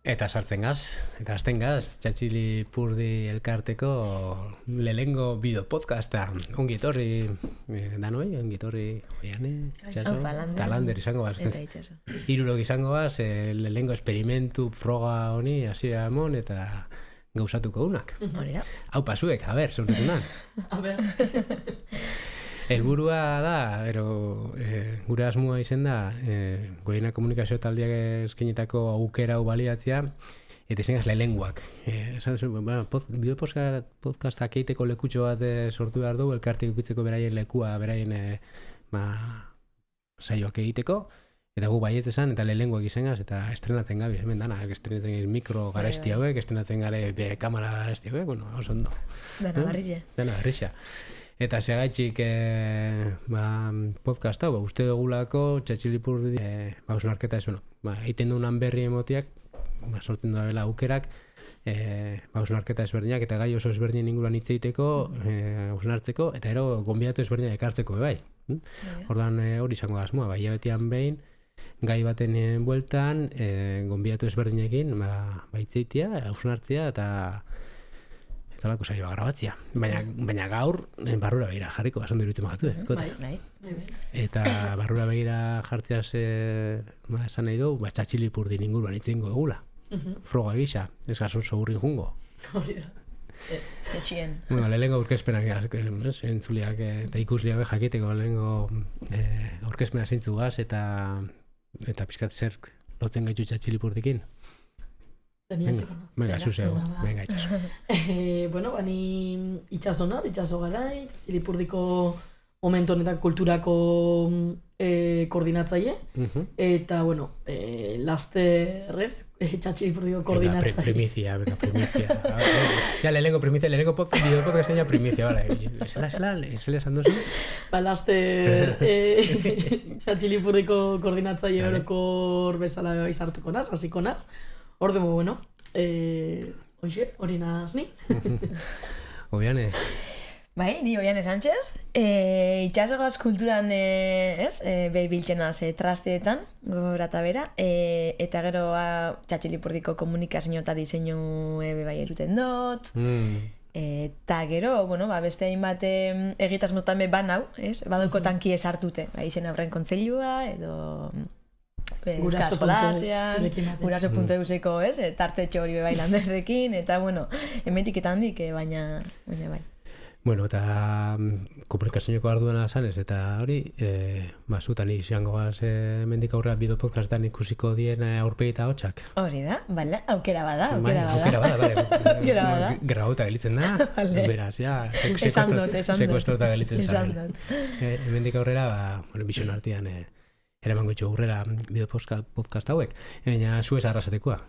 Eta sartzen gaz, eta azten gaz, Txatxilipurdi elkarteko lehengo bideo podcasta. Ongi etorri danoi, ongi etorri Oiane, Itxaso, eta Lander izango gaz. Eta Itxaso. Hirurok izango gaz, lehengo esperimentu froga honi hasiera emon eta gauzatuko unak. Hori da. Hau pasuek, a ber, sortutunan. A ber. Helburua da, gure asmoa izen da, Goiena komunikazio taldeak eskenetako aukera hau baliatzea, eta izan gaz lehenguak. Bideo podcastak eiteko lekutxo bat sortu behar du, elkartik ukitzeko beraien lekua, beraien saioak egiteko, eta gu baiet esan, eta lehenguak izan gaz, eta estrenatzen gabiz, hemen dana, estrenatzen gabiz mikro garesti hauek, estrenatzen gare kamera garesti hauek, bueno, oso ondo. Dana barrixe. Dana barrixa. Eta segaitxik podcast hau, uste dugulako Txatxilipurdi hausnarketa ez, egiten dunan berri emotiak, sortzen du dela aukerak, hausnarketa ezberdinak eta gai oso ezberdinen inguruan hitz egiteko, hausnartzeko, eta ero gonbidatu ezberdinak ekartzeko, bai. Orduan hori izango da asmoa, hilabetian behin, gai baten bueltan, gonbidatu ezberdinekin, hitz egitea, hausnartzea eta lako saioa grabatzea. Baina gaur, barrura begira jarriko, esan diruditzen magatu, Bai. Eta barrura begira jartzeaz esan nahi du, Txatxilipurdin inguruan itzengo dugula. Froga gisa, ez gazo urrin jungo. Hori da. Etxien. Lehenengo aurkezpenak, entzuliak eta ikusliak jakiteko lehenengo aurkezpena zeintzugaz eta pixkat zer lotzen gaitu Txatxilipurdikin. Venga, zuzego, venga, Itxaso. Bueno, bani Itxaso garai, Txatxilipurdiko momentu honetan kulturako koordinatzaile, eta, bueno, lasterrez, Txatxilipurdiko koordinatzaile. Primizia. Ja, lehenengo primizia, lehenengo bideo podcast ya primizia, bala. Zela esan duzu? Laster Txatxilipurdiko koordinatzaile orokor bezala izartuko naz, hasiko naz. Ordemo, bueno, hori naz ni. Oiane. Bai, ni Oiane Sánchez. Itxasogaz kulturan, biltzenaz trasteetan, gora eta bera. Eta gero Txatxilipurdiko komunikazio eta diseinu bai eruten dut. Eta gero, beste hainbat egitasmotan banau, badauko tanki esartute. Izen aurren kontzeilua, edo Guraso.euseko, tartetxo hori bai Landerrekin, eta, hemetik eta handik, baina bai. Bueno, eta komunikazioeko arduana zanez, eta hori, zutan izango gaz mendik aurrera bideo podcastan ikusiko dien aurpegi eta hotxak. Hori da, bala, aukera bada. Grauta gelitzen da, beraz, ja, esan dut. Sekuestrota gelitzen zaren. Mendik aurrera, bizion artean, eramango itxo gurrera bideo podcast hauek, baina zu ez arrasatekoa.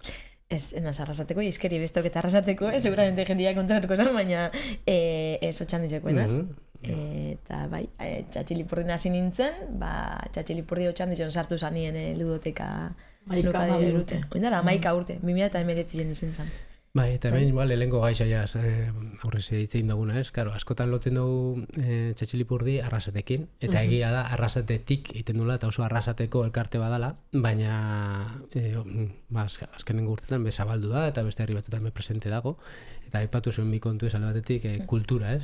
Ez arrasateko, izkeri bestok eta arrasateko, seguramente jendia kontratuko zen, baina ez otxandizekoenaz. Eta bai, Txatxilipurdin hasi nintzen, Txatxilipurdi otxandizon sartu zanien ludoteka. Maika urte. Oindala, 11 urte, 2019 izen zen. Bai, eta hemen lehenko gaixaia aurrez ditzein duguna, Karo, askotan lotzen dugu Txatxilipurdi arrasatekin, eta egia da arrasatetik egiten dula, eta oso arrasateko elkarte badala, baina azkenengo urtetan zabaldu da, eta beste herri batzutan presente dago, eta aipatu zuen bi kontu alde batetik kultura,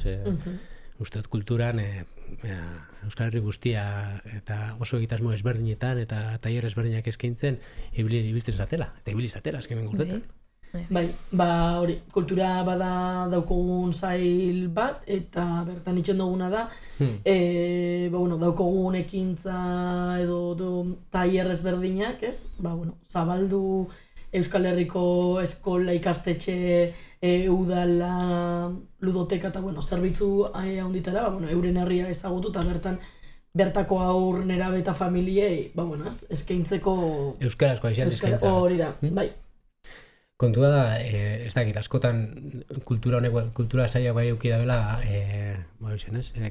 Uste dut kulturan Euskal Herri guztia eta oso egitasmo ezberdinetan eta tailer ezberdinak eskaintzen ibiltzen zatela, eta ibilizatela azkenengo urtetan. Bai, hori, kultura bada daukogun zail bat, eta bertan itxen duguna da, daukogun ekintza edo tailer ezberdinak, zabaldu Euskal Herriko eskola ikastetxe, udala, ludoteka eta, zerbitzu handitara, euren herria ezagutu eta bertako aur nerabe eta familiei, eskaintzeko... Euskarazko aixan eskaintza. Hori da, bai. Kontua da, ez dakit, askotan kultura saia bai euki dabela,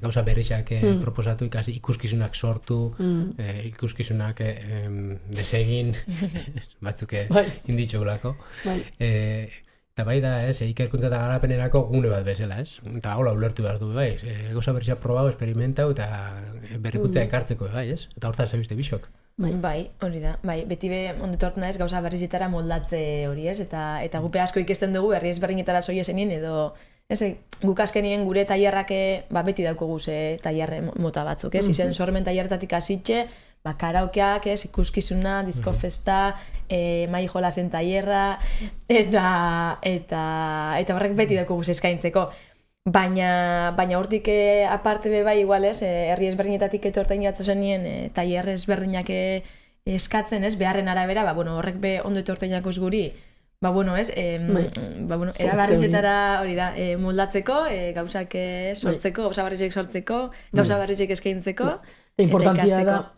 gauza berrizak proposatu, ikuskizunak sortu, ikuskizunak desegin, batzuk inditxogulako. Eta bai da, ikerkuntza eta garapenerako gune bat bezala, Eta hola ulertu behar du, gauza berrizak probau, esperimentau eta berrikuntza ekartzeko, Eta hortan zebizte bisok. Bai, hori da. Bai, beti ondo etortzen naiz gauza berrizetara moldatze hori, ez? Eta gupe asko ikesten dugu herri ezberdinetara soia zenien edo guk azkenien gure tailerrak beti daukogu tailer mota batzuk, ez? Izen sormen tailertatik hasitxe, karaokeak, ikuskizuna, diskofesta, mai jolasen tailerra eta horrek beti daukogu eskaintzeko. Baina hortik aparte bai igual herri ezberdinetatik etorten jatzo zenien tailer ezberdinak eskatzen, beharren arabera, horrek ondo etorten jakoz guri, erabarrizetara hori da, moldatzeko, gauzak sortzeko, gauza barrizek sortzeko, gauza barrizek eskaintzeko, eta importantia da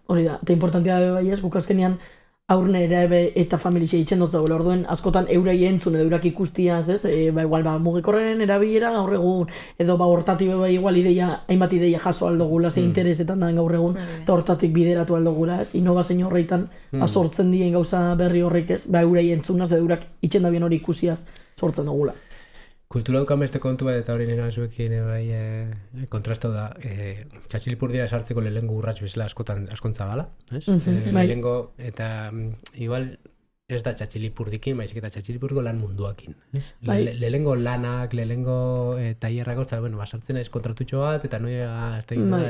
bai ez, guk azkenean aurnera eta familia itxen dut zagoela, orduen askotan eurei entzun edo eurak ikustiaz, ez? Igual, mugikorren erabilera gaur egun, edo hortatik igual hainbat ideia jaso aldogula, ze interesetan da gaur egun, eta hortatik bideratu aldogula, ez? Inobazio horreitan sortzen dien gauza berri horrek, ez? Eurei entzunaz, edo eurak itxen da bien hori ikusiaz sortzen dugula. Kultura dukan beste kontu bat eta hori nena zuekin kontrastau da, Txatxilipurdira sartzeko lehenengo urrats bezala askontza gala, ez? Lehenengo, eta igual ez da Txatxilipurdikin, baizik eta Txatxilipurdiko lan munduakin, ez? Lehenengo lanak, lehenengo tailerrak, sartzen ez kontratutxo bat, eta noia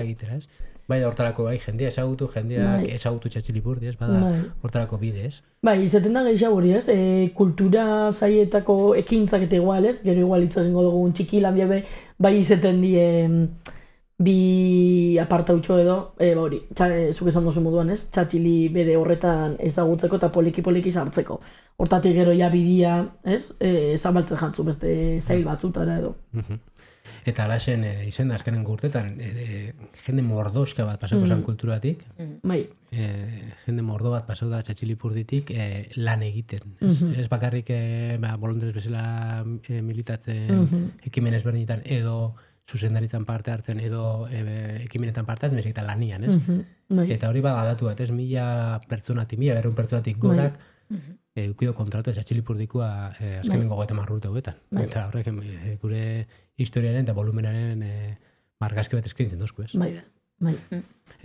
egitera, ez? Bai, da hortarako jendea ezagutu, jendeak ezagutu Txatxilipurdi, ez? Bada hortarako bide, ez? Bai, izaten da gehiago hori, ez? Kultura saietako ekintzak eta igual, ez? Gero igual itzazengo dugu Txikilandia bai izaten die bi apartautxo edo, hori, zuk esan duzu moduan, ez? Txatxili bere horretan ezagutzeko eta poliki sartzeko. Hortatik gero ja bidia, ez? Zabaltzen jantzu beste zail batzutara edo. Eta alaxen izen da azkenen urtetan, jende mordoska bat pasako zen kulturatik. Jende mordo bat pasau da Txatxilipurditik lan egiten. Ez bakarrik bolontaris bezala militatzen ekimen ezberdinetan edo zuzendaritzan parte hartzen edo ekimenetan parte hartzen, eta lanian, ez? Eta hori badatu bat, ez? 1000 pertsonatik gorak eukido kontratu Txatxilipurdikoa azkenengo 30 urte hauetan. Eta horrek gure historiaren eta volumenaren margazki bat eskaintzen dozku, ez?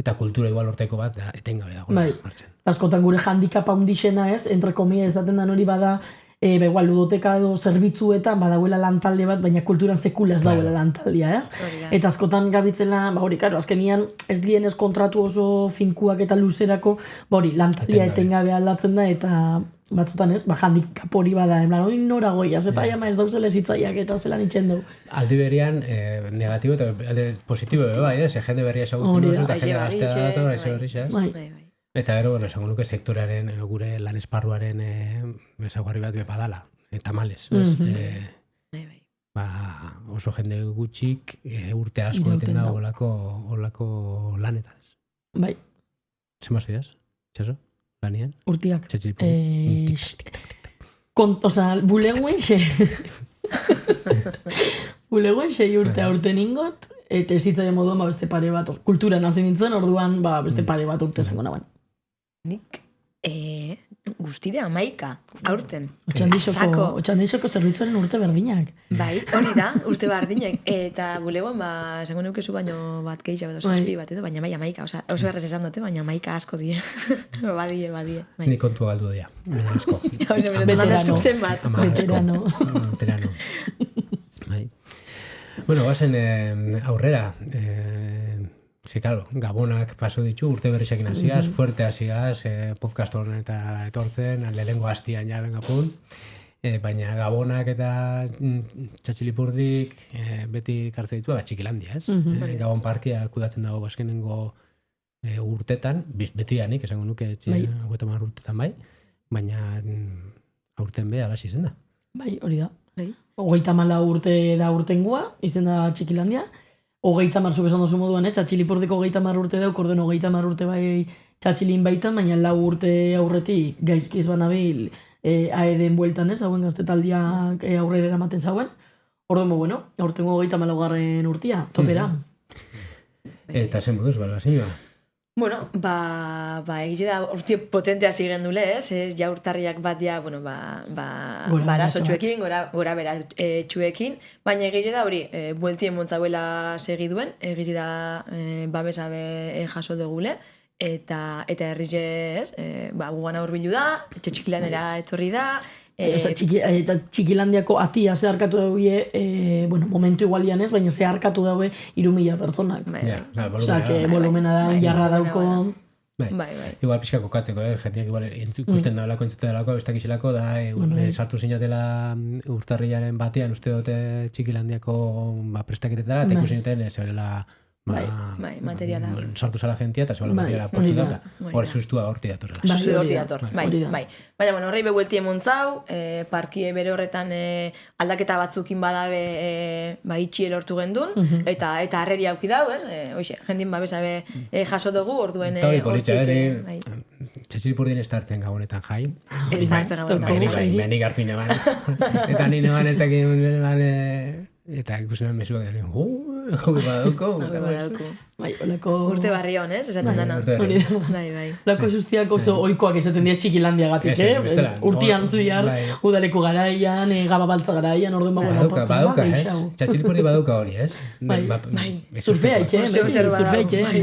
Eta kultura igual horteko bat etengabe dago martzen. Askotan gure handikapa hundixena, ez? Entre comillas esaten da hori bada igual ludoteka edo zerbitzuetan badauela lantalde bat, baina kulturan sekula ez dauela lantaldea, ez? Eta askotan gabitzela, hori, karo, azkenian ez dienez kontratu oso finkuak eta luzerako, hori, lantaldea etengabe aldatzen da, eta batzutan ez, handikap hori bada, hori nora goiaz, eta ama ez dauzela zitzaiak eta zelan itxen dugu. Aldi berian, negatibo eta alde positibo bai, ez? Jende berria esagutzen duzu, eta jende gaztea datu, aize berri, ez? Eta gero, esango nuke sektorearen, gure lan esparruaren ezaugarri bat bepadala, eta males. Oso jende gutxik urte asko eten da olako lanetan. Bai. Zenbaz ideaz? Txaso? Lanian? Urtiak. Txatxilipurdi. Buleguen xe. Buleguen xe urte ningot, eta ez zitzaia moduan beste pare bat. Kulturan hasi nintzen, orduan beste pare bat urte zengo nagoen. Nik, guztire 11 aurten. Otxandixoko zerbitzuaren urte berdinak. Bai, hori da, urte berdinak. Eta bulegoan, esango nukezu baino bat gehiago edo zazpi bat edo, baina 11, oso errez esan dute, baina 11 asko die. Badie. Ni kontu galdu dira, baina asko. Veterano. Bueno, bazen aurrera. Claro, gabonak paso ditu, urte berrizekin hasiaz, fuerte hasiaz, podcast honen eta etortzen, lehenengo hastian ja bengapun. Baina gabonak eta Txatxilipurdik beti kartze ditu, Txikilandia, ez? Gabon parkia kudatzen dago azkenengo urtetan, betianik, esango nuke 50 urtetan bai, baina aurten be alaxi izen da. Bai, hori da. 34 urte da urtengoa, izen da Txikilandia. 30 zuk esan duzu moduan, Txatxilipurdiko 30 urte dauk, orden 30 urte bai Txatxilin baitan, baina 4 urte aurretik gaizkiz banabil aeden bueltan, hauen gaztetaldiak aurrera eramaten zauen. Orduan, bueno, aurtengo 34 urtia, topera. Eta zen moduz, balbazioa? Bueno, egize da urte potentea zigen dule, ez? Ja urtarriak bat ja, barazotxuekin, gora bera txuekin, baina egize da hori, bueltien montzauela segiduen, egize da babesabe jaso dugule, eta herrize, ez, gugana hurbilu da, etxe txikilanera etorri da, Txikilandiako atia zeharkatu daue, momentu igualian ez, baina zeharkatu daue 3.000 pertsonak. Osea, volumena da, jarra dauko... Bai. Igual pixka kokatzeko, jendeak igual ikusten dagoelako, entzuten dagoelako, ez dakizilako, da, sartu zinatela urtarrilaren batean, uste dute Txikilandiako prestaketetara, eta ikusten duten, zerela... materiala. Sartu zala jentia eta zebala materiala portu data. Hor, sustua horti datorrela. Sustua horti dator, bai. Baina, horrei behuelti emontzau, parkie bere horretan aldaketa batzukin badabe itxie lortu gendun, eta harreri auki dau, ez? Hoxe, jendin babesabe jaso dugu, orduen hortik... Txatxilipurdin ez hartzen gabonetan jai. Ez hartzen gabonetan jai. Benik hartu ineban. Eta nire banetan eta ikusen mesuak denen, hobi badauko. Urte barri hon, ez? Esaten dana. Bai. Lako sustiak oso oikoak esaten dira Txikilandiagatik, urtian ziar, udaleko garaian, gababaltza garaian, orden badauka, ez? Txatxilipurdi badauka hori, ez? Bai, surfea itxe,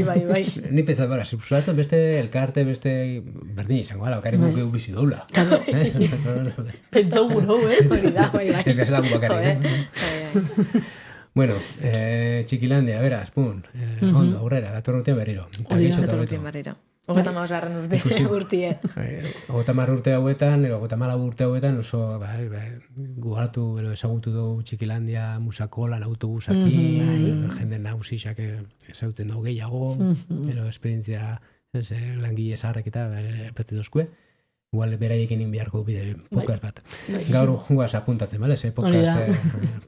bai. Ni pentsat, zuratzen beste elkarte, beste berdin izango gara, okari muke bizi doula. Pentsau guro, ez? Hori da, bai. Ez gazelagu bakarrik. Bueno, Txikilandia, beraz, ondo, aurrera, dator urtean berriro. Dator urtean berriro. 35 urtie. 30 urte hauetan, 34 urte hauetan, oso, gugaratu, ezagutu dugu Txikilandia musakolan, autobusakin, jende nausixak ezautzen dugu gehiago, esperientzia langile zaharrek eta pete dozkue. Igual beraiekin inbiarko bide podcast bat. Gaur jungoaz apuntatzen, bale? Podcast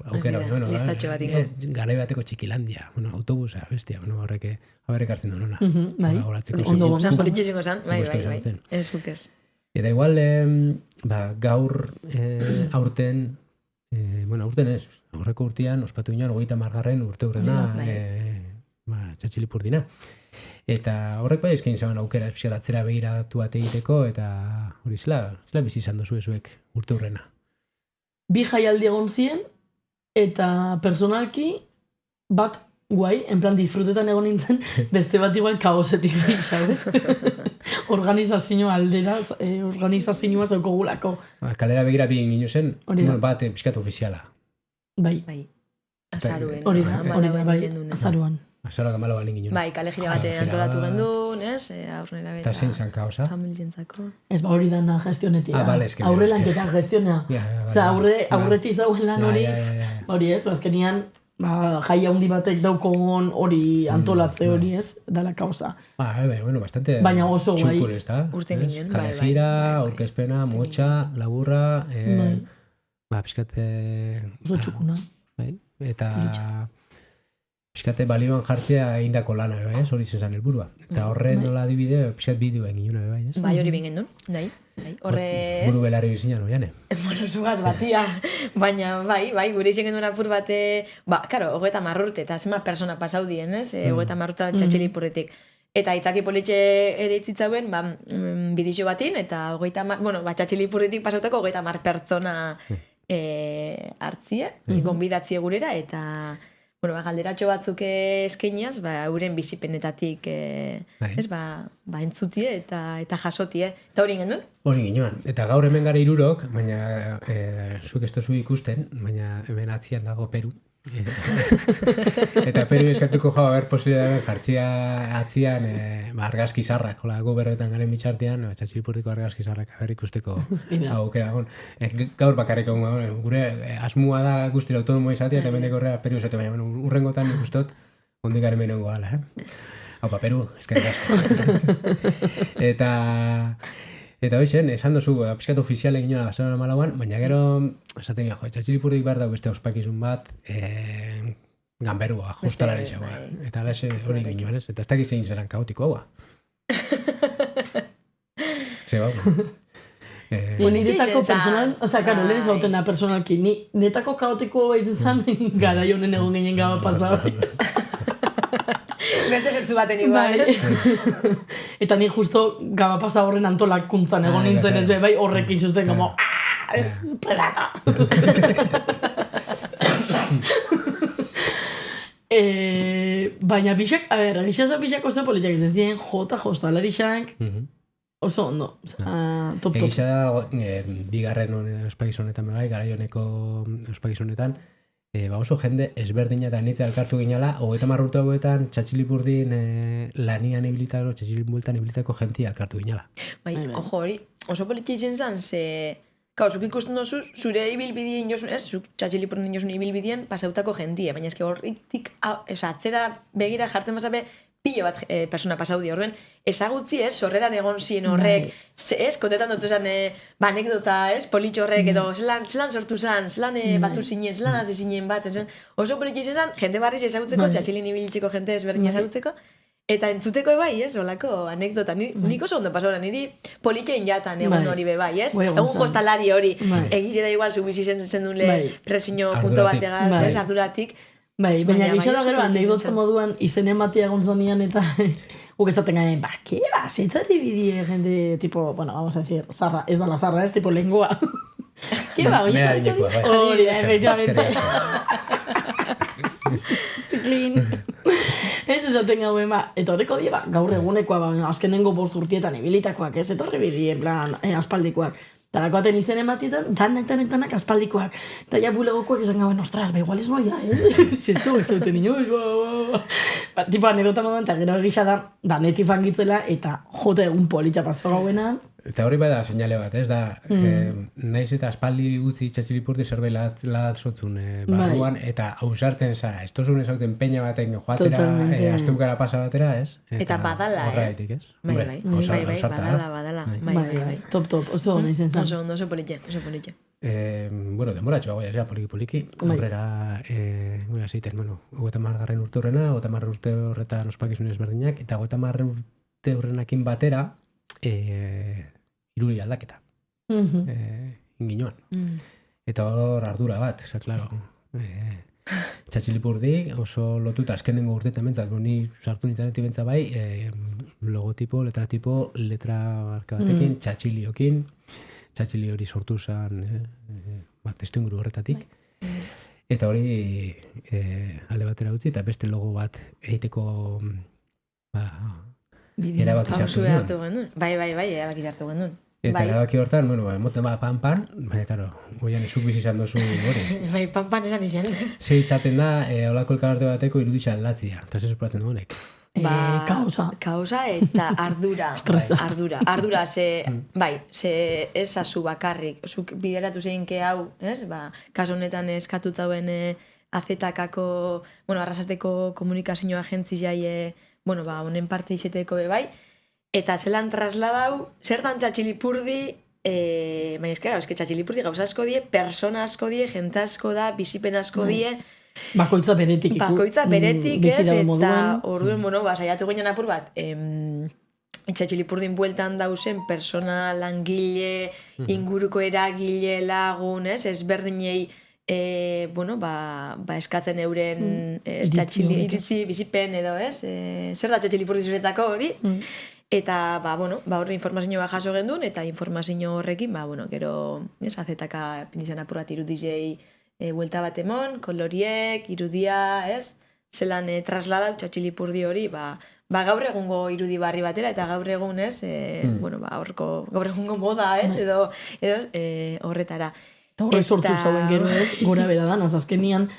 aukera. Listatxo bat ingo. Garai bateko Txikilandia, autobusa, bestia, horrek haberrek hartzen duen ona. Ondo bona. Zoritxe zingo zan, bai. Ez gukez. Eta igual, gaur aurten, aurten ez, aurreko urtean, ospatu ginoan, 30. urte hurrena Txatxilipurdina. Eta horrek bai eskain zaban aukera atzera begiratu bat egiteko, eta hori zela bizi izan dozu ezuek urte hurrena. 2 jaialdi egon ziren, eta personalki bat guai, en plan disfrutetan egon nintzen, beste bat igual kaosetik sabes? Organizazio aldera, organizazioa zaukogulako. Kalera begira bi egin zen, bat pixkat ofiziala. Bai. Azaruen. Hori da, azaruan. Azaroak 14 ginen. Bai, kale gira bate antolatu gendun, ez? Aurrera beta. Eta zein zan kausa? Familientzako. Ez hori dana gestionetik. Aurre lanketan gestionea. Aurretiz dauen lan hori, hori ez, azkenian jai handi batek daukon hori antolatze hori ez, dala kausa. Bastante txukur ez da. Urten ginen, bai. Kale gira, aurkezpena, motxa, laburra, pixkate... Oso txukuna. Eta... Piskate balioan jartzea egindako lana, hori zezan helburua. Eta horre nola adibide, piskat bideo egin nuna, bai, ez? Bai, hori bingen duen, nahi. Horre... Buru belarri bizinan, oiane? Zugaz batia, baina bai, gure izan genduen apur bate... Karo, 30 urte, eta zema persona pasau dien, ez? 30 urte Txatxilipurditik. Eta itzaki politxe ere itzitzauen, bidixo batin, eta Txatxilipurditik pasauteko 30 pertsona hartzie, gonbidatzie gurera, eta... galderatxo batzuk eskainiaz, euren bizipenetatik entzutie eta jasotie. Eta hori ingen duen? Hori ingen. Eta gaur hemen gara 3, baina zuek ez tozu ikusten, baina hemen atzian dago Peru. Eta Peru eskatuko jau haber posibilitatean jartzia atzian argazki zarrak, goberretan garen bitxartean, Txatxilipurdiko argazki zarrak haber ikusteko aukera. Gaur bakarrik gure asmua da guztira autonomoa izatea, eta mendeko horrea Peru esatu, baina urrengotan ikustot, ondik garen menongo gala. Haupa, Peru, eskerrik asko. Eta hoixen, esan dozu, pixkat ofizial egin nola Basaroan Amalauan, baina gero, esaten gero, Txatxilipurdik behar dago beste ospakizun bat, ganberua, justalaren xagoa. Eta ala hori ginen, ez? Eta ez dakiz egin zeran kaotiko haua. Ze bau. Niretako personal, karo, lehen zauten da personalki, netako kaotiko ez izan, gara jonen egon ginen gaba pasau. Beste zetzu baten igual, ez? Eta ni justo gaba pasa horren antolakuntzan egon nintzen ez bai horrek izuzten como ez pelata. Baina bixak, a ber, bixak oso politak izan ziren, jostalarisak, oso ondo. Top. Egisa da, bigarren ospakizunetan begai, garaioneko ospakizunetan, oso jende ezberdina eta nitza elkartu ginala, 30 urte hauetan Txatxilipurdin lanian ibilitako, Txatxilipurtan ibilitako jentia elkartu ginala. Bai, ojo hori, oso politia izan zen, ze... zuk ikusten dozu, zure ibilbidien josun, ez? Zuk Txatxilipurdin josun ibilbidien pasautako jentia, baina eske horretik, atzera begira jartzen bazabe, pilo bat persona pasaudi orduen, ezagutzi ez, sorreran egon zien horrek, ez, kontetan dut esan, anekdota, ez, politxo horrek, edo, zelan sortu zen, zelan batu zinen, zelan hasi zinen bat, oso politxo izan zen, jente barriz ezagutzeko, Txatxilin ibiltzeko jente ezberdin ezagutzeko, eta entzuteko bai, ez, olako anekdota, nik oso ondo pasora, niri politxein jatan egun hori bai, ez, egun jostalari hori, egize da igual, zu bizi zen duen presiño punto bategaz, ez, arduratik. Bai, baina gixo da gero, anekdota moduan izen ematia egon zonian eta guk ezaten gaien, zeitari bidie jende, tipo, bueno, vamos a decir, zarra, ez da la zarra, ez, tipo, lengua. Ke ba, oie, hori da, efectivamente. Ez esaten gauen, eta horreko die, gaur egunekoa, azkenengo 5 urtietan ibilitakoak, ez, etorri bidie, en plan, aspaldikoak. Eta dakoaten izen ematietan, danak aspaldikoak. Eta ja bulegokoak izan gauen, ostras, igual ez noia, Zertu, ez duten inoiz, tipo, anekdota moduan, eta gero egisa da neti fangitzela, eta jote egun politxa pasako gauena. Eta hori bada seinale bat, ez da, naiz eta aspaldi utzi Txatxilipurdi zerbait latzotzun barruan, eta ausartzen za, ez tozun ezauten peña baten joatera, asteukara pasa batera, ez? Eta badala, horregatik, ez? Bai, badala. Bai. Top, oso hona izan zan. Oso politxe. Bueno, demoratxoa goia, ja, poliki. Horrera, goia zeiten, 30 urte horrena, 30 urte horretan ospakizun ezberdinak, eta 30 urte horrenakin batera, irudi aldaketa. Inginoan. Eta hor ardura bat, klaro. Txatxilipurdi oso lotuta azkenengo urteetan bentzat, ni sartu nintzanetik bentzat bai, logotipo, letratipo, letra arka batekin, txatxiliokin, txatxili hori sortu zen testu inguru horretatik. Eta hori alde batera utzi, eta beste logo bat egiteko erabaki sartu genuen. Bai, erabaki sartu genuen. Eta erabaki hortan, moten pan, baina, karo, goian izuk bizi izan dozu hori. Bai, pan esan izan. Ze izaten da, holako elkararte bateko iruditza aldatzia, eta ze esperatzen du honek. Kausa eta ardura. Ardura, ze ezazu bakarrik. Zuk bideratu zeinke hau, ez? Kaso honetan eskatutauen azetakako, arrasateko komunikazio agentzia honen parte izeteko bai, eta zelan trasladau, zertan Txatxilipurdi, baina eske Txatxilipurdi gauza asko die, persona asko die, jente asko da, bizipen asko die, bakoitza beretik, ez, eta orduen, saiatu ginen apur bat, Txatxilipurdin bueltan dauzen persona, langile, inguruko eragile, lagun, ez, ezberdinei, eskatzen euren iritzi, bizipen edo, ez? Zer da Txatxilipurdi zuretako hori? Eta, horre informazioa jaso gendun, eta informazio horrekin, gero, azetaka pinizan apurat irudizei buelta bat emon, koloriek, irudia, ez? Zelan trasladau Txatxilipurdi hori, gaur egungo irudi barri batera, eta gaur egun, ez? Gaur egungo moda, ez? Edo horretara. Horre sortu zauen gero ez, gora bera da, azkenian,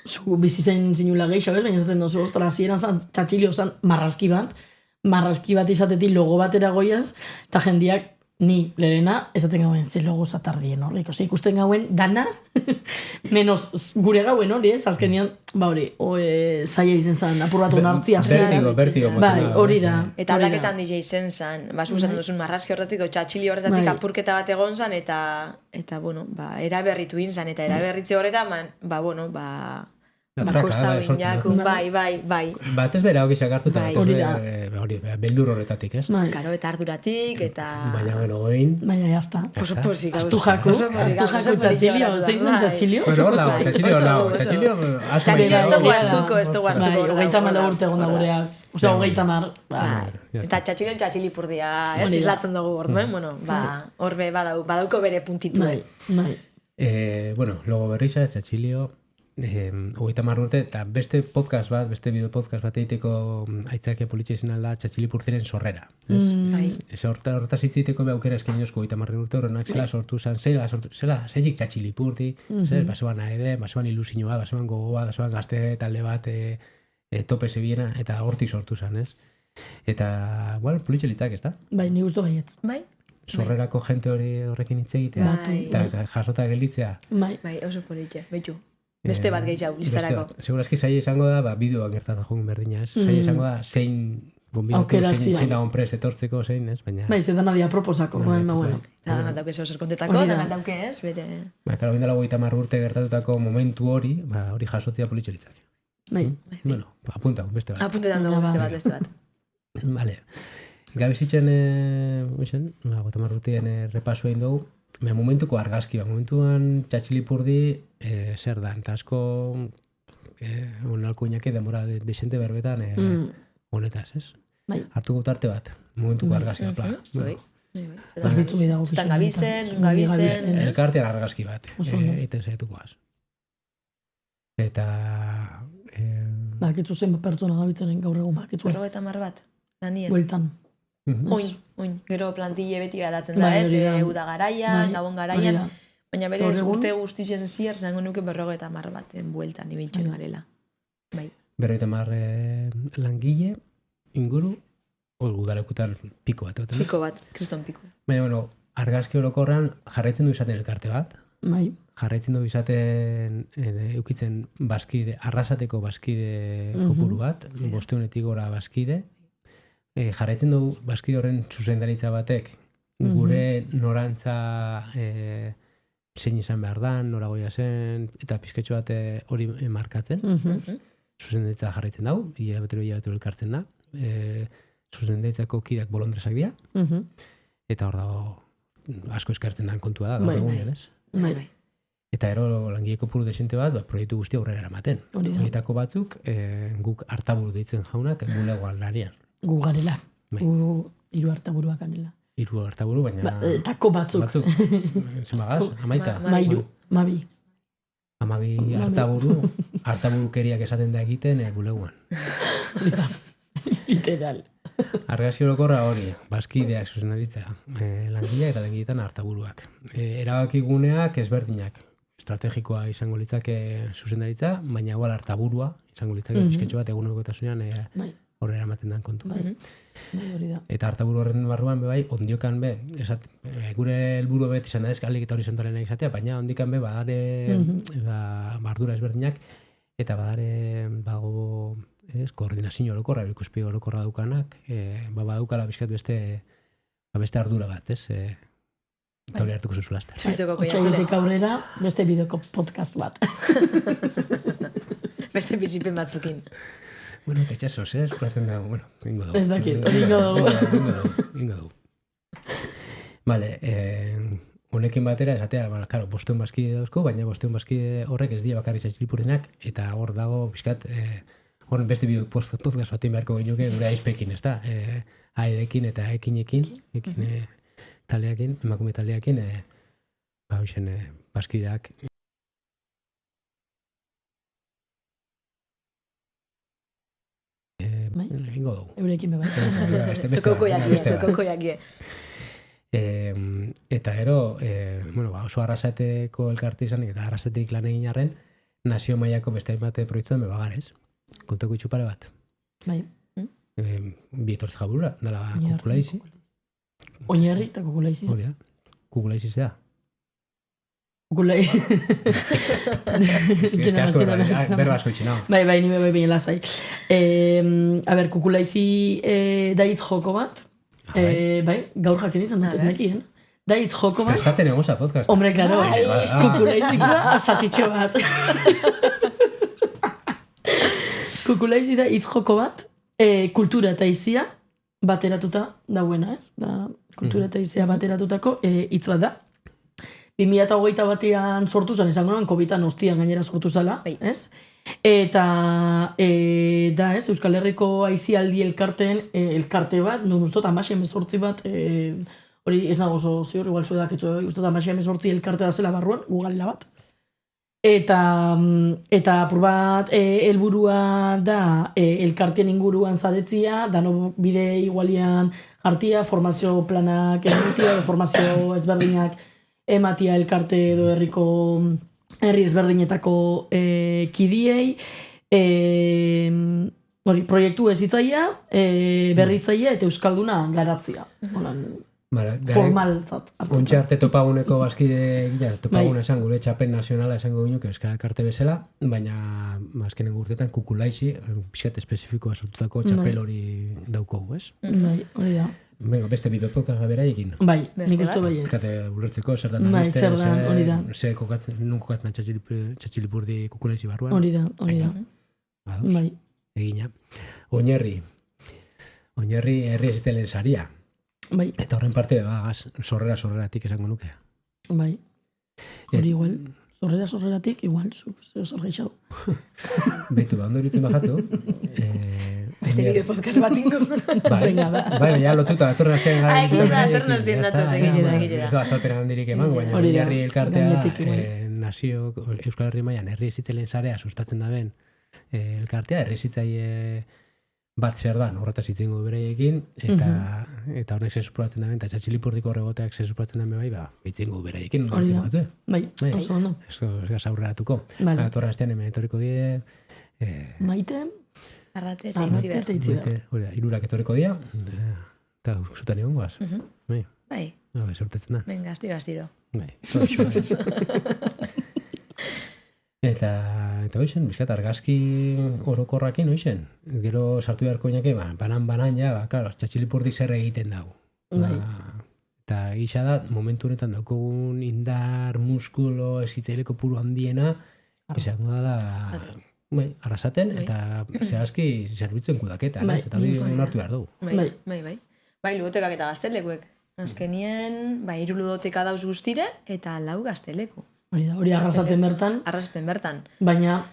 zu bizi zen zinula gehiago ez, baina zaten dozu, ostara, zieran zan, Txatxilio zan marrazki bat izatetik logo batera goiaz, eta jendiak ni lerena, esaten gauen, ze logo zatardien horrek, ikusten gauen dana, menos gure gauen hori ez, azkenian, zaila izen zan, apur bat onartzia. Bertigo. Bai, hori da. Eta aldaketan DJ izen zan, zuzaten duzun marrazki horretik, Txatxili horretatik apurketa bat egon zan, eta eraberritu inzan, eta eraberritze horretan, kostau inakun, bai. Batez bera hogizak hartu, eta beldur horretatik, ez? Karo, eta arduratik, eta... Baina, goin... Baina, jazta. Posik, Astujako Txatxilio, zeizun Txatxilio? Hor dago, Txatxilio ez dugu astuko. 34 urte egon da gureaz. Osea, 30. Eta Txatxilipurdia, ez islatzen dugu orduen, horbe badauko bere puntitu. Logo berriza, Txatxilio... 30 urte, eta beste podcast bat, beste bideo podcast bat egiteko aitzakia politxe izan alda Txatxilipurdiren sorrera. Horretaz hitz egiteko be aukera eskin jozko 30 urte horrenak zela sortu zen, zeilik Txatxilipurdi, basoan aede, basoan ilusioa, basoan gogoa, basoan gazte talde bat tope zebiena, eta hortik sortu zen, ez? Eta, bueno, politxe litzak, ez da? Bai, ni gustu baietz. Bai? Sorrerako jente horrekin hitz egitea, eta jasota gelditzea. Bai, oso politxe, betxu. Beste bat gehiago, listarako. Segurazki zaila izango da, bideoak gertatu joan berdina, ez? Zaila izango da, zein gombinatu, zein dagoen prest etortzeko, zein, ez? Baina... Bai, zetan adia proposako, bueno. Eta danat dauke zer kontetako, danat dauke ez, bere... Ba, karo, bindela 30 urte gertatutako momentu hori, hori jasotzea politxeritzak. Bai. Bueno, apunta, beste bat. Apuntetan dugu beste bat. Vale. Gabizitzen, 30 urtien repaso egin dugu, momentuko argazki, momentuan Txatxilipurdi zer da, eta asko onalko inake demora desente berbetan honetaz, ez? Bai. Hartuko tarte bat, momentuko argazki bat. Bai. Zerbitzu bidago. Zetan gabizen. Elkartean argazki bat, egiten zaitukoaz. Eta... Bakitzu zen pertsona gabitzenen gaur egun bakitzu. 50 bat, lanien. Bueltan. Oin. Gero plantille beti gatatzen da, ez? Uda garaian, gabon garaian. Baina berez urte guztizien ziar, zango nuke 50 baten bueltan ibiltzen garela. Bai. 50 langile, inguru, udalekutan piko bat. Piko bat, kriston piko. Baina, bueno, argazki orokorran jarraitzen du izaten elkarte bat. Bai. Jarraitzen du izaten eukitzen arrasateko bazkide kopuru bat, 500 gora bazkide. Jarraitzen du bazkide horren zuzendaritza batek, gure norantza zein izan behar dan, noragoia zen, eta pizketxo bat hori markatzen. Zuzendaritza jarraitzen dau, hilabetero elkartzen da. Zuzendaritzako kideak bolondresak dira. Eta hor dago asko eskartzen den kontua da, gaur egunean, ez? Bai. Eta ero langile kopuru desente bat, proiektu guztia aurrera eramaten. Horietako batzuk, guk hartaburu deitzen jaunak, bulegoan larian. Gu garela. Hiru hartaburuak anela. Hiru hartaburu, baina... Tako batzuk. Zemagaz? 11? Mairu. Mabi. 12 hartaburukeriak esaten da egiten bulegoan. Literal. Argazki orokorra hori, bazkideak zuzendaritza, langileak eta langileetan hartaburuak. Erabaki guneak ezberdinak. Estrategikoa izango litzake zuzendaritza, baina igual hartaburua izango litzake bizketxo bat egunerokotasunean horrela ematen den kontu. Eta hartaburu horren barruan bai, ondiokan be, gure helburu beti izan da ez, alik eta horizontalena izatea, baina ondikan be badare bardura ezberdinak, eta badare bago koordinazio orokorra, ikuspegi orokorra daukanak, badukala bizkat beste ardura bat, ez? Eta hori hartuko zuzu laster. Otsailetik aurrera, beste bideoko podcast bat. Beste bizipen batzukin. Bueno, ketxasos, esperatzen dago, bueno, ingo dugu. Ez dakit, hori ingo dugu. Vale, honekin batera, esatea, claro, 500 bazkide dauzko, baina 500 bazkide horrek ez dira bakarri Txatxilipurdinak, eta hor dago, bizkat, horren beste bideo podcast batin beharko ginuke, gure aizpekin, ez da? Aedekin eta ekinekin, taldeakin, emakume taldeakin, hoxen bazkideak. Ingo dugu. Eurekin bebai. Tokoko jakie. Eta ero, oso arrasateko elkarte izanik eta arrasatik lan egin arren, nazio mailako beste hainbat proiektu den bebagarez. Konteko itxupare bat. Bai. Bi etortz jaburura, dala kukulaizi. Oinarri eta kukulaizi. Hori da, kukulaizi zea. Kukulaizi. Ez que asko berba asko itxina. Bai, nime bai bine lasai. Kukulaizi daitz joko bat. Bai, gaur jakin izan dut ez nekien. Daitz joko bat. Prestaten egoza podcast. Hombre, claro, kukulaizikoa azatitxo bat. Kukulaizi da hitz joko bat, kultura eta izia bateratuta dauena, ez? Kultura eta izia bateratutako hitz bat da. 2008 batean sortu zen, esango noan, COVID-an ostian gainera sortu zala, ez? Eta da, ez, Euskal Herriko aizialdi elkarteen elkarte bat, nun ustot, 18 bat, hori ez nago ziur, igual zuedak etxo, ustot, 18 elkarte da zela barruan, gugalera bat. Eta apur bat helburua da elkartien inguruan zaretzia, dano bide igualian jartia, formazio planak egutia, formazio ezberdinak ematia elkarte edo herri ezberdinetako kidiei, proiektu ezitzaia, berritzaia eta euskalduna garatzia. Formalzat. Ontxe arte topaguneko bazkide, topagune esan gure txapen nazionala esango ginuke Euskal Elkarte bezala, baina azkenen urtetan kukulaizi, pixkat espezifikoa sortutako txapel hori daukogu, ez? Bai, hori da. Venga, beste bideo podcast beraiekin. Bai, nik uste bai. Eskate ulertzeko, zer dan Bai, zer dan, hori da. Nun kokatzen txatxilipurdi kukulaizi barruan. Hori da. Bai. Egina. Oinarri herri ezitzelen saria. Bai. Eta horren parte, sorreratik esango nuke. Bai. Hori igual, sorreratik, igual, zer geixau. Beitu, ondo iritzen bajatu. Beste bideo podcast bat ingo. Bai, ja, lotuta, atorren azten gara. Atorren azten datoz, egitxe da. Ez da, salpera handirik eman, baina herri elkartea, nazio, Euskal Herri mailan herri ezitzelen sarea sustatzen da ben elkartea, herri ezitzaile bat zer dan, horretaz itzengo beraiekin, eta horrek zesupuratzen da ben, eta txatxilipurdiko horregoteak zesupuratzen da bai, itzengo beraiekin. Hori da, bai, oso ondo. Ez gaz aurreratuko. Atorra aztean hemen etoriko die... Maite... Arrate eta Itziber. Hori da, irurak etoriko dia, eta zutan egon goaz. Bai. Sortetzen da. Venga, astiro. Bai, Eta hoixen, bizkat, argazki orokorrakin hoixen. Gero sartu beharko inake, banan ja, claro, txatxilipurdik zer egiten dago. Eta gisa da, momentu honetan daukogun indar, muskulo, ezitzaileko puru handiena, izango da, arrasaten, eta zehazki zerbitzuen kudaketa, eta hori onartu behar dugu. Bai, ludotekak eta gaztelekuek. Azkenien, 3 ludoteka dauz guztire, eta 4 gazteleku. Hori arrasaten bertan. Arrasaten bertan. Baina,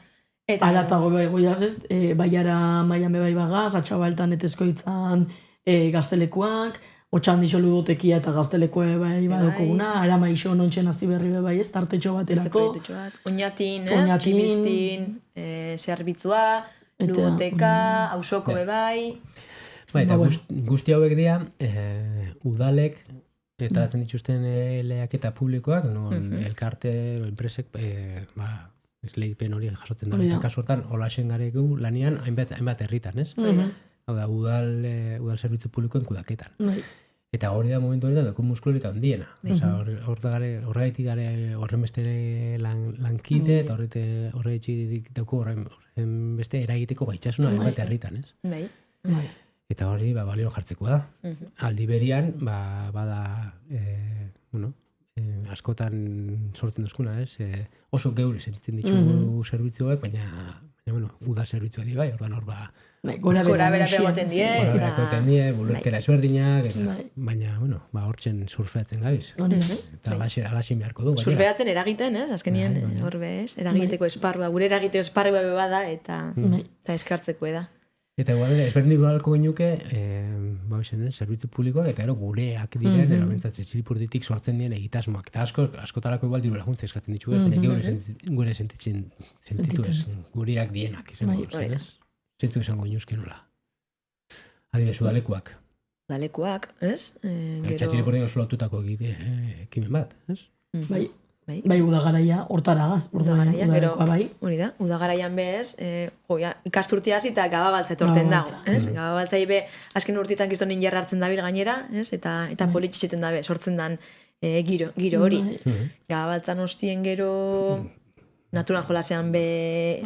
alatago goiaz ez, baiara maian bebai bagaz, atxabaltan etezkoitzan gaztelekuak, otxan dixo ludotekia eta gaztelekue bai badokuguna, arama iso nontxen azti berri bebai ez, tartetxo baterako. Oñatin, txibistin, zerbitzua, ludoteka, hausoko bebai. Eta guzti hauek dira, udalek, eta hartzen dituzten lehiaketa publikoak, elkarte, enpresek, esleipen hori jasotzen da. Eta kasu hortan, holaxen garegu lanian, hainbat herritan, ez? Hau da, udal zerbitzu publikoen kudaketan. Eta hori da momentu honetan dako muskulurik handiena. Horregaitik gare horren beste lankide, eta horregaitik dako horren beste eragiteko gaitxasuna hainbat herritan, ez? Eta hori balio jartzeko da. Aldi berian, bada, askotan sortzen duzkuna, ez? Oso geure sentitzen ditugu zerbitzuak, baina, uda zerbitzua di bai, orduan hor gora bera pegoten die, bulerkera ezberdinak, baina, hortzen surfeatzen gabiz. Eta alaxin beharko du. Surfeatzen eragiten, ez? Azkenien, hor bez, eragiteko esparrua, gure eragiteko esparrua bada, eta eskartzeko da. Eta igual, ezberdin balko genuke, zerbitzu publikoak, eta gureak diren, txatxilipurditik sortzen dien egitasmoak. Eta askotarako igual diru laguntza eskatzen ditugu, baina gure sentitu ez, gureak dienak izango, zentu izango inuzke nola. Adibes, udalekuak. Udalekuak, ez? Txatxilipurdin oso lotutako ekimen bat, ez? Bai, udagaraia, hortaragaz. Udagaraia, gero, hori da, udagaraian bez, ikasturtia hasi eta gababaltza etorten dago, ez? Gababaltzai be, azken urtitan kistonin jarra hartzen dabil gainera, ez? Eta politxizeten dabe, sortzen dan giro hori. Gababaltzan hostien gero, naturan jolasean be,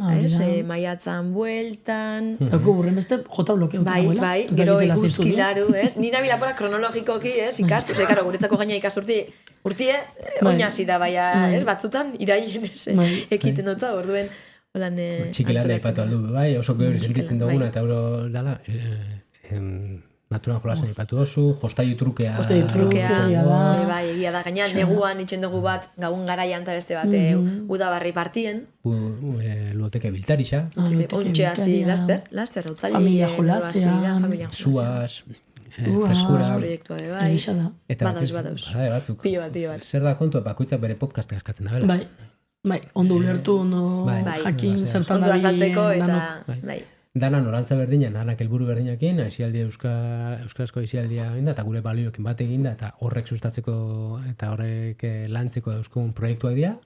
maiatzan bueltan... Dauko burren beste, jota blokeotan dagoela. Bai, gero eguzkilaru, ez? Nina bilapora kronologikoki, ez? Ikastu, karo, guretzako gaina ikasturti urtie, oinasi da, baina, ez? Batzutan, iraien, ez? Ekiten dutza, orduen, holan... Txikilarra ipatu aldu, bai, oso geure sentitzen duguna, eta hori dala, naturan jolasen ipatu dozu, jostaiu trukea da. Bai, egia da, gainean, neguan itxen dugu bat, gaun garaian eta beste bat, udabarri partien. Ludoteke biltarixa. Ontxe hasi, laster, hau familia jolasean, zuaz, freskura. Proiektua bai. Egisa da. Badauz. Batzuk. Pilo bat. Zer da kontu, bakoitzak bere podcastak eskatzen da, bela? Bai. Bai, ondo ulertu, ondo Bai. jakin, Bai. zertan Ondo azaltzeko eta... Bai. Bai. Dana norantza berdinean, danak helburu berdinekin, aisialdia euskarazko aisialdia egin da, eta gure balioekin bat egin da, eta horrek sustatzeko eta horrek lantzeko dauzkun proiektuak dira,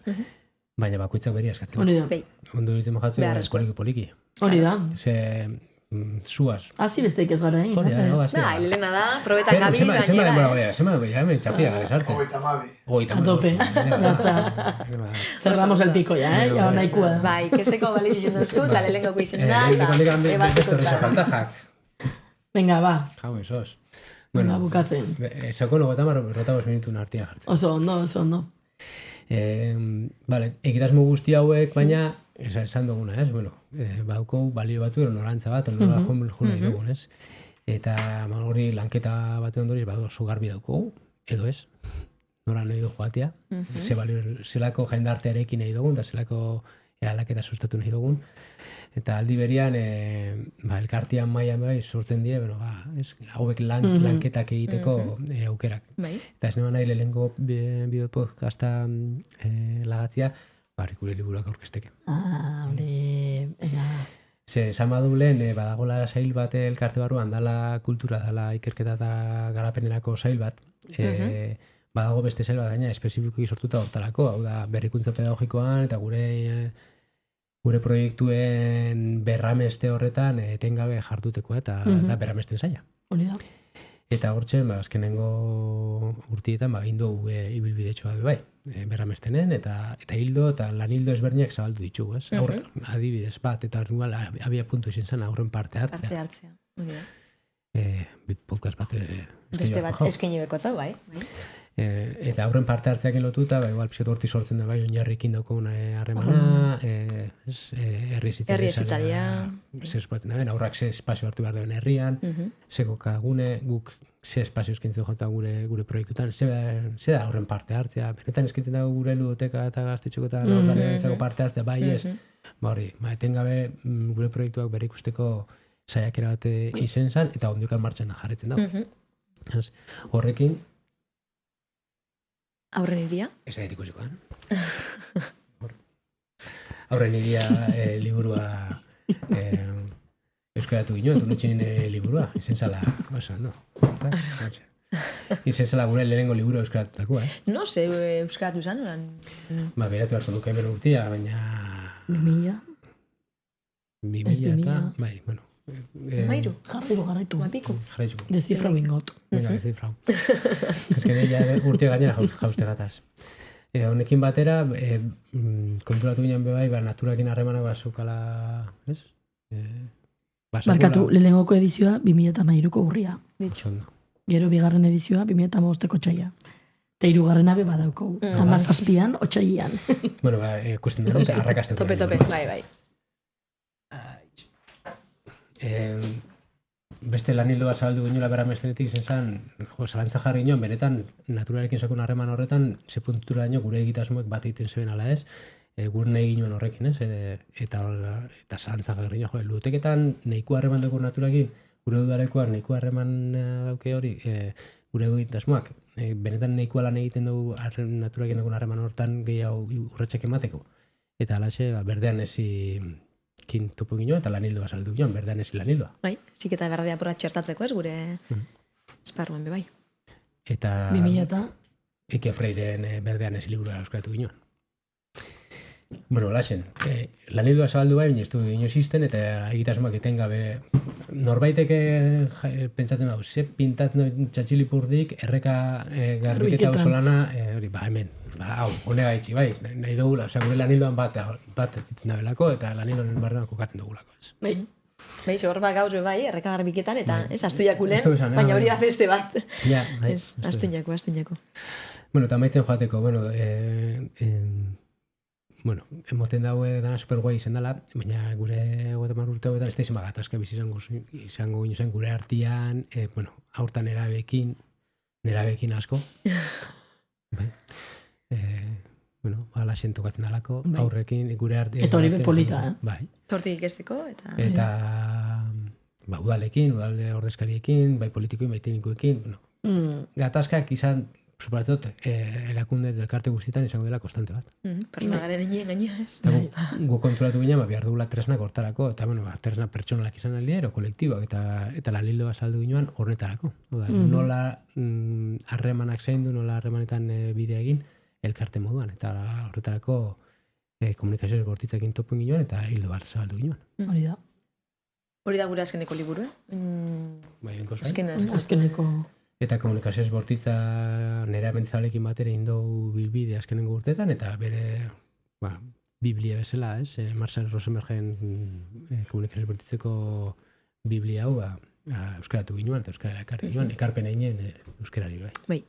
baina bakoitzak beria eskatzen. Hori da. Bai. Ondo ditzen majatzu, poliki. Hori da. Ze, zuaz. Hasi besteik ez gara, Hori da, Ba, Elena da, probetan gabiz, gainera, Zema, hemen txapia garesarte. 30. A tope. Cerramos el pico ya, ya nahikoa. Bai, kesteko baliz izan duzku, eta lehenko izan da, eta Venga, ba. Jau, esos. Venga, bukatzen. Esako rota 5 minutun artia jartzen. Oso ondo. Vale, egitasmo guzti hauek, baina esan duguna, ez? Bueno, badauko balio batzuk, norantza bat, nola joan nahi dugun, ez? Eta hori lanketa baten ondoriz, badu oso garbi dauko, edo ez? Nora nahi du joatea, zelako jendartearekin nahi dugun, eta zelako eraldaketa sustatu nahi dugun. Eta aldi berian, elkartian mailan bai sortzen die, hauek lanketak egiteko aukerak. Eta ez nema nahi lehenko bideo podcasta lagatzia, gure liburuak aurkezteke. Hori, Ze, esan badu lehen, badagola sail bat elkarte barruan, dala kultura, dala ikerketa eta garapenerako sail bat, badago beste sail bat gaina espezifikoki sortuta hortarako, hau da berrikuntza pedagogikoan eta gure proiektuen berrameste horretan etengabe jarduteko eta berramesten saia. Hori da. Eta hortzen, urtietan, egin dugu ibilbidetxoa bai, berramestenen, eta hildo, eta lan hildo ezberdinak zabaldu ditugu, ez? Adibidez bat, eta igual, abia puntu izan zen, aurren parte hartzea. Parte hartzea, hori da. Podcast bat beste bat eskaini bekota, bai. Eta aurren parte hartzeakin lotuta, igual pixet horti sortzen da bai, oinarrikin daukun harremana, herri ezitzalia, aurrak ze espazio hartu behar duen herrian, ze kokagune, guk ze espazio eskintzen jota gure proiektutan, ze da aurren parte hartzea, benetan eskintzen dago gure ludoteka eta gaztetxokotan aurren parte hartzea, bai ez, hori, etengabe gure proiektuak berrikusteko saiakera bat izen zen, eta ondiokan martxan jarretzen dago. Horrekin, Aurren iria? Ez da ikusikoan. Aurren iria liburua euskaratu gino, tunetxin liburua. Izen zala, Izen zala gure lehenengo liburu euskaratutako, No, ze euskaratu zan, oran? Beratu hartu duke hemen urtia, baina... 2000? 2000 eta... Bai, bueno... Mairu? Jarraitu. Mapiku? Jarraituko. Dezifrau ingot. Venga, dezifrau. Ez que deia urte gainera jauste gataz. Honekin batera, konturatu ginen bebai, naturakin harremanak bazukala, ez? Barkatu, lehenengoko edizioa 2013ko urria. Ditxondo. Gero bigarren edizioa 2015ko otsaila. Eta hirugarrena be badauko. 17an otsailean. Bueno, ikusten dut, arrakasteko. Tope, bai. Beste lan hildo bat zabaldu ginoela berramestenetik izen zen, zalantza jarri ginoen, benetan naturarekin sakon harreman horretan, ze puntura daño gure egitasmoek bat egiten zeben ala ez, gure nahi ginoen horrekin, ez? Eta zalantza jarri ginoen, luteketan nahiko harreman dugu naturarekin, gure dudarekoak nahiko harreman dauke hori, gure egitasmoak, benetan nahikoa lan egiten dugu naturarekin dugu harreman horretan gehiago urratxek emateko. Eta alaxe, berdean kin topo gino eta lan hildoa saldu ginoen, berdean ezi lan hildoa. Bai, ziketa berdea pura txertatzeko ez, gure esparruen bai. Eta... 2000 eta... Eke Freiren berdean ezi liburua euskaratu ginoen. Bueno, lasen, lan hildoa zabaldu bai, baina ez du gino existen, eta egitasmoak etengabe norbaiteke pentsatzen dago, ze pintatzen txatxilipurdik, erreka garbiketa oso lana, hori, hemen. Hau, hone gaitxi, bai, nahi dugula, gure lan hildoan bat egiten dabelako, eta lan hildoan barrean kokatzen dugulako. Bai, hor bat gauz bai, erreka garbiketan, eta astu jakulen, baina hori da feste bat. Ja, bai. Astu jako. Bueno, eta maitzen joateko, emoten daue dana superguai izen dela, baina gure gotemar urte hau eta ez da izan bagatazka bizi izango zen gure artian, aurtan nerabekin asko. Hala sentokatzen dalako, aurrekin, gure artean... Eta hori bepolita, Bai. Tortik ikesteko, eta... Eta... udalekin, udalde ordezkariekin, bai politikoin, bai teknikoekin, gatazkak izan suparatzot, erakunde elkarte guztietan izango dela konstante bat. Persona garen egin gaina ez. Eta gu konturatu ginen, behar dugula tresnak hortarako, eta bueno, tresna pertsonalak izan aldi ero, kolektiboak, eta lan hildo bat saldu ginoan horretarako. Oda, nola harremanak zaindu, nola harremanetan bidea egin, elkarte moduan, eta horretarako komunikazioz bortitzakin topu ginoan, eta hildo bat saldu ginoan. Hori da. Hori da gure azkeneko liburu, Bai, onko zain. Azkeneko. Eta komunikazioz bortitza nera mentzalekin batera indou bilbide azkenengo urtetan, eta bere biblia bezala, Marcel Rosenbergen komunikazioz bortitzeko biblia hau euskaratu ginoan, eta euskara ekarri ginoan, ekarpen eginen euskarari bai. Bai.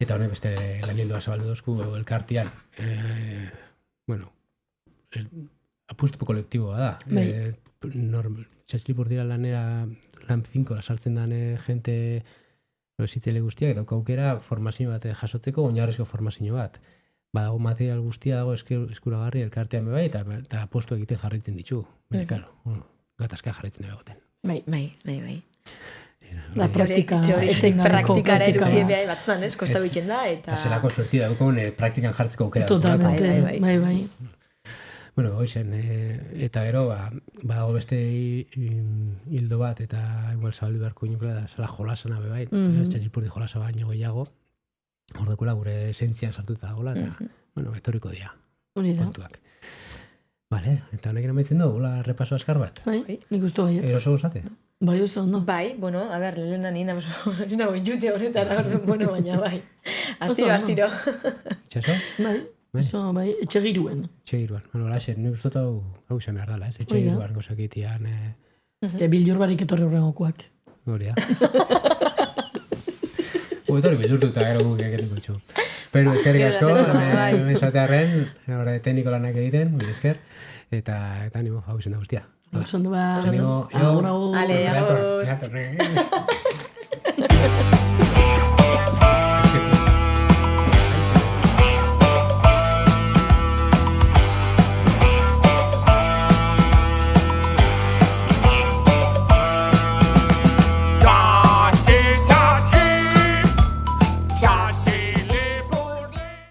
Eta honek beste lan hildoa zabaldu dozku elkartian, apustu kolektiboa da. Txatxilipur dira lanera lan 5 sartzen dane jente zitzele guztiak, eta aukera formazio bat jasotzeko, oinarrizko formazio bat. Badago material guztia dago eskuragarri elkartean bai, eta apostu egiten jarraitzen ditu. Baina, karo, gatazka jarraitzen dago goten. Bai. La praktika, praktikara erutie behar batzutan ez, kosta bitzen da, eta... Eta zelako suerti daukon praktikan jartzeko aukera. Totalmente, bai. Bueno, hoizen, eta gero, badago beste hildo bat, eta igual zabaldu beharko inukela da, zela jolasana bebai, Txatxilipurdi jolasa baino gehiago, ordekula gure esentzian sartuta dagoela, eta, bueno, etorriko dira, kontuak. Vale, eta honekin amaitzen dugu, hola repaso askar bat? Bai, nik uste baiet. Eroso gozate? Bai, oso, no? Bai, bueno, a ber, lehena nina jute horretara, bueno, baina bai. Astiro. Itxaso? Bai. Oso, bai, etxegiruen. Etxegiruan. Bueno, laxe, nik uste hau izan behar dala, etxegiruan gozakitian. Bildur barik etorri horregokoak. Hori da. Etorri bildurtuta gero guk egiten dutxu. Pero eskerrik asko, mensatearren, tekniko lanak egiten, mil esker, eta animo, hau izan da guztia. Oso ondo ba. Ale, agur.